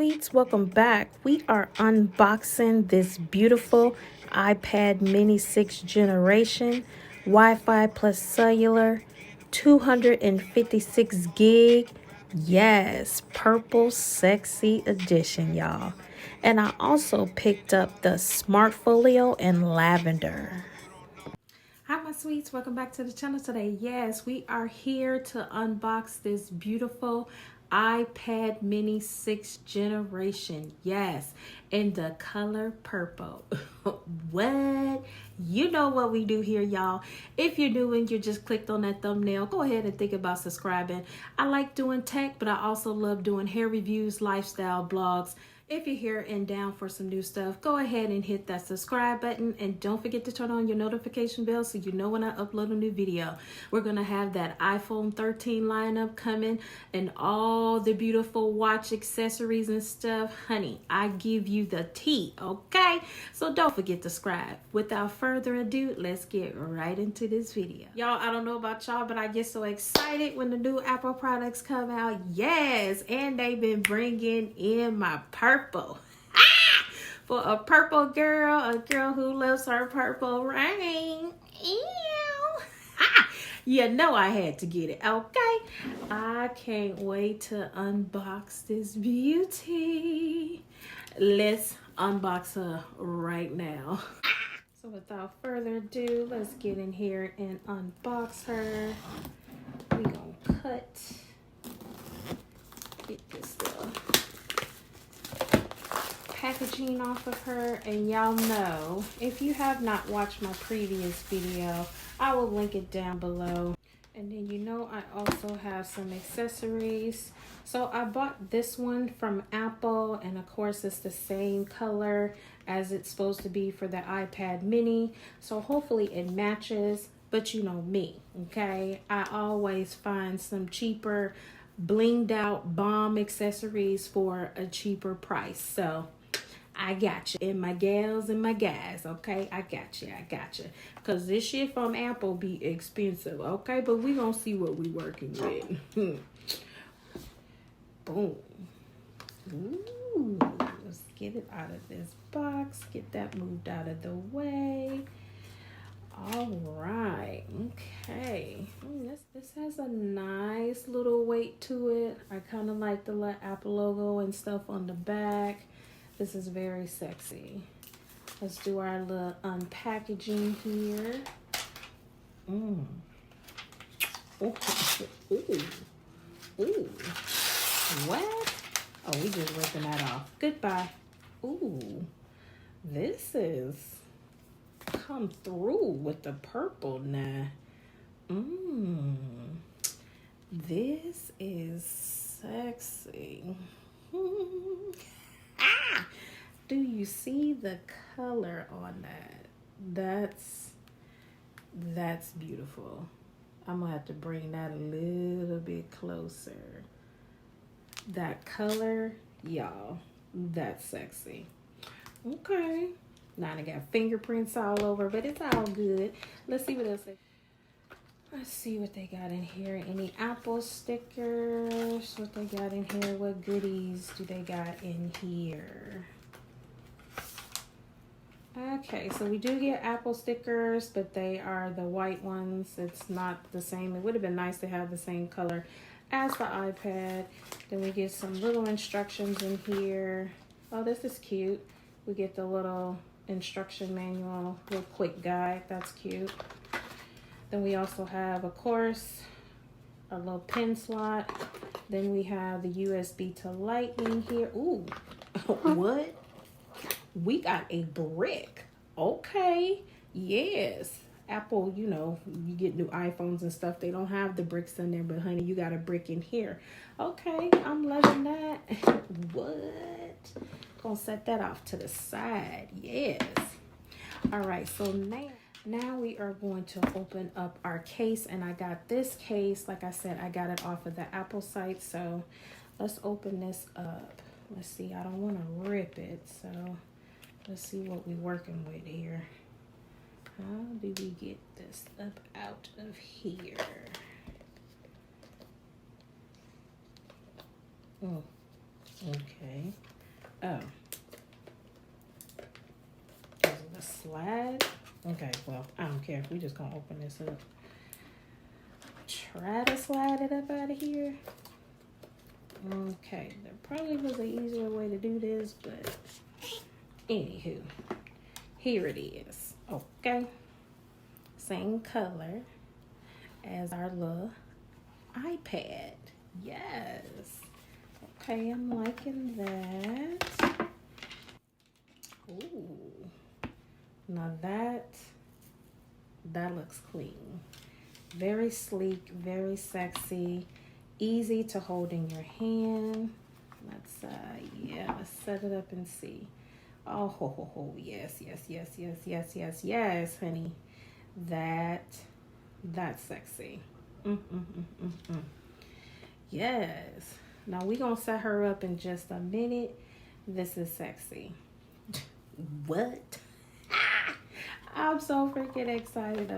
sweets, welcome back. We are unboxing this beautiful iPad mini 6th generation, Wi-Fi plus cellular, 256 gig. Yes, purple sexy edition, y'all. And I also picked up the Smart Folio in lavender. Hi my sweets, welcome back to the channel today. Yes, we are here to unbox this beautiful iPad mini 6th generation. Yes, in the color purple. What? You know what we do here, y'all. If you're new and you just clicked on that thumbnail, go ahead and think about subscribing. I like doing tech, but I also love doing hair reviews, lifestyle blogs. If you're here and down for some new stuff, go ahead and hit that subscribe button and don't forget to turn on your notification bell so you know when I upload a new video. We're going to have that iPhone 13 lineup coming and all the beautiful watch accessories and stuff. Honey, I give you the tea, okay? So don't forget to subscribe. Without further ado, let's get right into this video. Y'all, I don't know about y'all, but I get so excited when the new Apple products come out. Yes, and they've been bringing in my purple. For a purple girl, a girl who loves her purple rain. Ew. You know I had to get it, okay? I can't wait to unbox this beauty. Let's unbox her right now. So without further ado, let's get in here and unbox her. We gonna get this packaging off of her, and y'all know if you have not watched my previous video, I will link it down below. And then you know I also have some accessories. So I bought this one from Apple, and of course it's the same color as it's supposed to be for the iPad mini, so hopefully it matches. But you know me, okay, I always find some cheaper blinged out bomb accessories for a cheaper price. So I got you. And my gals and my guys, okay? I got you. Because this shit from Apple be expensive, okay? But we gonna see what we working with. Boom. Ooh. Let's get it out of this box. Get that moved out of the way. All right. Okay. This has a nice little weight to it. I kind of like the little Apple logo and stuff on the back. This is very sexy. Let's do our little unpackaging here. Ooh. Ooh. What? Oh, we just ripping that off. Goodbye. Ooh. This is come through with the purple now. This is sexy. Do you see the color on that? That's beautiful. I'm gonna have to bring that a little bit closer. That color, y'all, that's sexy. Okay. Now I got fingerprints all over, but it's all good. Let's see what else. Let's see what they got in here. Any Apple stickers? What they got in here? What goodies do they got in here? Okay, so we do get Apple stickers, but they are the white ones. It's not the same. It would have been nice to have the same color as the iPad. Then we get some little instructions in here. Oh, this is cute. We get the little instruction manual, little quick guide. That's cute. Then we also have, of course, a little pen slot. Then we have the USB to Lightning here. Ooh, what? We got a brick. Okay, yes. Apple, you know, you get new iPhones and stuff, they don't have the bricks in there, but honey, you got a brick in here. Okay, I'm loving that. What? Gonna set that off to the side. Yes. All right, so now we are going to open up our case, and I got this case, like I said, I got it off of the Apple site. So let's open this up. Let's see, I don't want to rip it, so let's see what we're working with here. How do we get this up out of here? Oh, okay. Oh. Is it a slide? Okay, well, I don't care. We just gonna open this up. Try to slide it up out of here. Okay, there probably was an easier way to do this, but anywho, here it is. Okay, same color as our little iPad. Yes. Okay, I'm liking that. Ooh, now that looks clean. Very sleek, very sexy, easy to hold in your hand. Let's let's set it up and see. Oh, yes, honey. That's sexy. Yes. Now we gonna set her up in just a minute. This is sexy. What? I'm so freaking excited.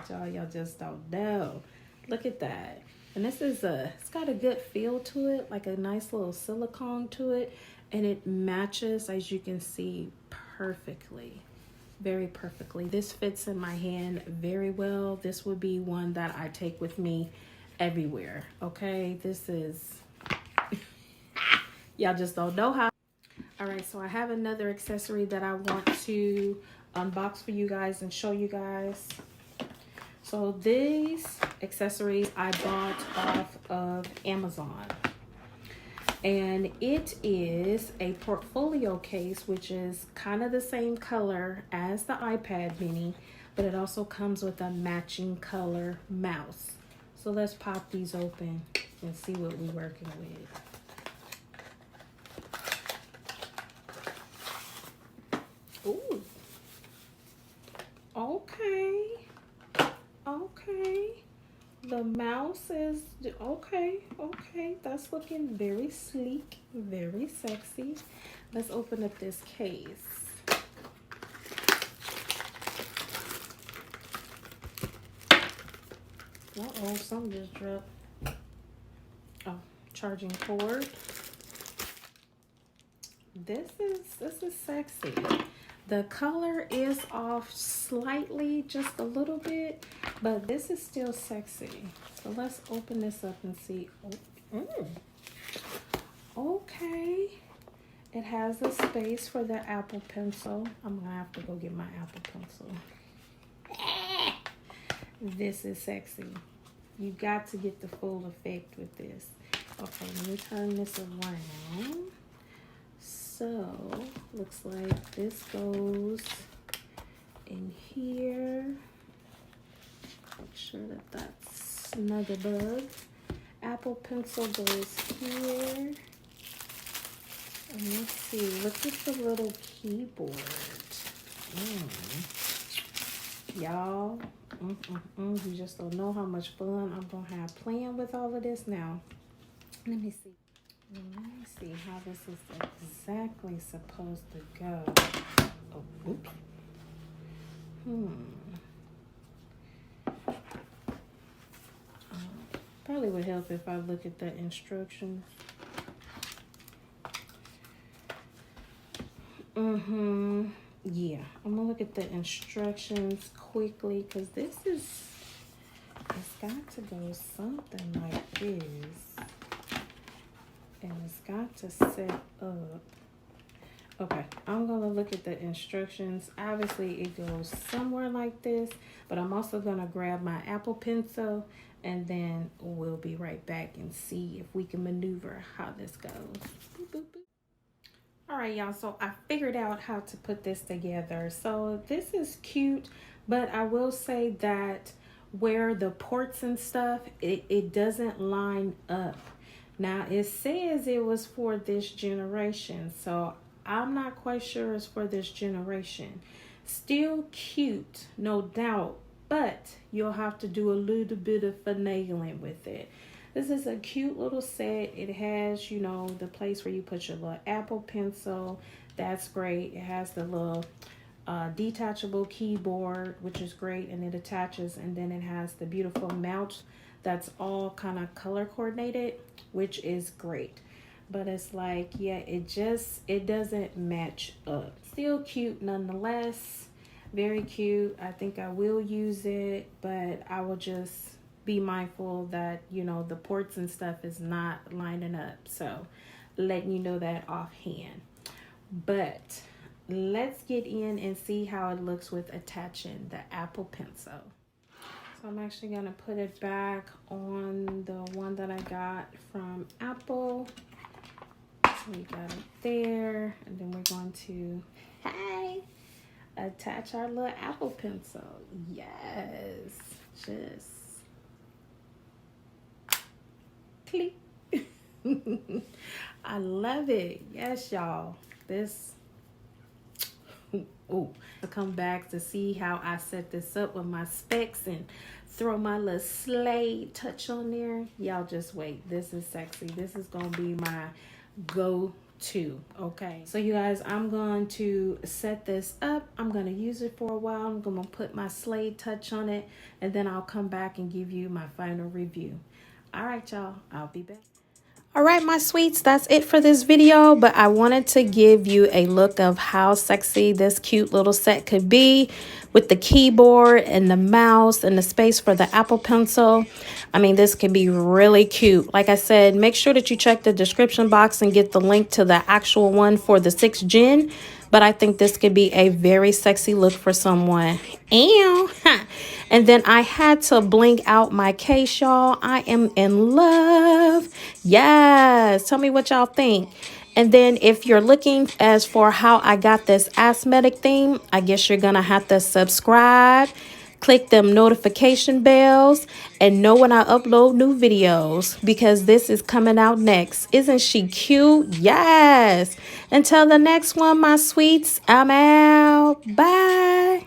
Y'all. Y'all just don't know. Look at that. And this is it's got a good feel to it, like a nice little silicone to it. And it matches, as you can see, perfectly. Very perfectly. This fits in my hand very well. This would be one that I take with me everywhere. Okay, this is y'all just don't know how. All right, so I have another accessory that I want to unbox for you guys and show you guys. So these accessories I bought off of Amazon, and it is a portfolio case, which is kind of the same color as the iPad mini, but it also comes with a matching color mouse. So let's pop these open and see what we're working with. Ooh. Okay. The mouse is okay. That's looking very sleek, very sexy. Let's open up this case. Uh-oh, something just dropped. Oh, charging cord. This is sexy. The color is off slightly, just a little bit, but this is still sexy. So let's open this up and see. Okay. It has a space for the Apple Pencil. I'm gonna have to go get my Apple Pencil. This is sexy. You got to get the full effect with this. Okay, let me turn this around. So, looks like this goes in here. Make sure that that's snug-a-bug. Apple Pencil goes here. And let's see, look at the little keyboard. Y'all, you just don't know how much fun I'm going to have playing with all of this now. Let me see. Let me see how this is exactly supposed to go. Oh, oops. Probably would help if I look at the instructions. Yeah, I'm gonna look at the instructions quickly because this is, it's got to go something like this. And it's got to set up. Okay, I'm gonna look at the instructions. Obviously it goes somewhere like this, but I'm also gonna grab my Apple Pencil and then we'll be right back and see if we can maneuver how this goes. Boop, boop, boop. All right, y'all, so I figured out how to put this together. So this is cute, but I will say that where the ports and stuff, it doesn't line up. Now, it says it was for this generation, so I'm not quite sure it's for this generation. Still cute, no doubt, but you'll have to do a little bit of finagling with it. This is a cute little set. It has, you know, the place where you put your little Apple Pencil. That's great. It has the little detachable keyboard, which is great, and it attaches, and then it has the beautiful mouse that's all kind of color coordinated, which is great. but it's like, yeah, it doesn't match up. Still cute nonetheless. Very cute. I think I will use it, but I will just be mindful that, you know, the ports and stuff is not lining up. So letting you know that offhand. But let's get in and see how it looks with attaching the Apple Pencil. So I'm actually going to put it back on the one that I got from Apple. So we got it there. And then we're going to, hey, attach our little Apple Pencil. Yes. Just click. I love it. Yes, y'all. This, oh, to come back to see how I set this up with my specs and throw my little Slade touch on there. Y'all just wait. This is sexy. This is gonna be my go-to. Okay, so you guys, I'm going to set this up. I'm gonna use it for a while. I'm gonna put my Slade touch on it, and then I'll come back and give you my final review. All right, y'all, I'll be back. All right, my sweets, that's it for this video, but I wanted to give you a look of how sexy this cute little set could be with the keyboard and the mouse and the space for the Apple Pencil. I mean, this could be really cute. Like I said, make sure that you check the description box and get the link to the actual one for the 6th Gen. But I think this could be a very sexy look for someone. Ew. And then I had to bling out my case, y'all. I am in love. Yes. Tell me what y'all think. And then if you're looking as for how I got this asthmatic theme, I guess you're going to have to subscribe. Click them notification bells and know when I upload new videos because this is coming out next. Isn't she cute? Yes. Until the next one, my sweets, I'm out. Bye.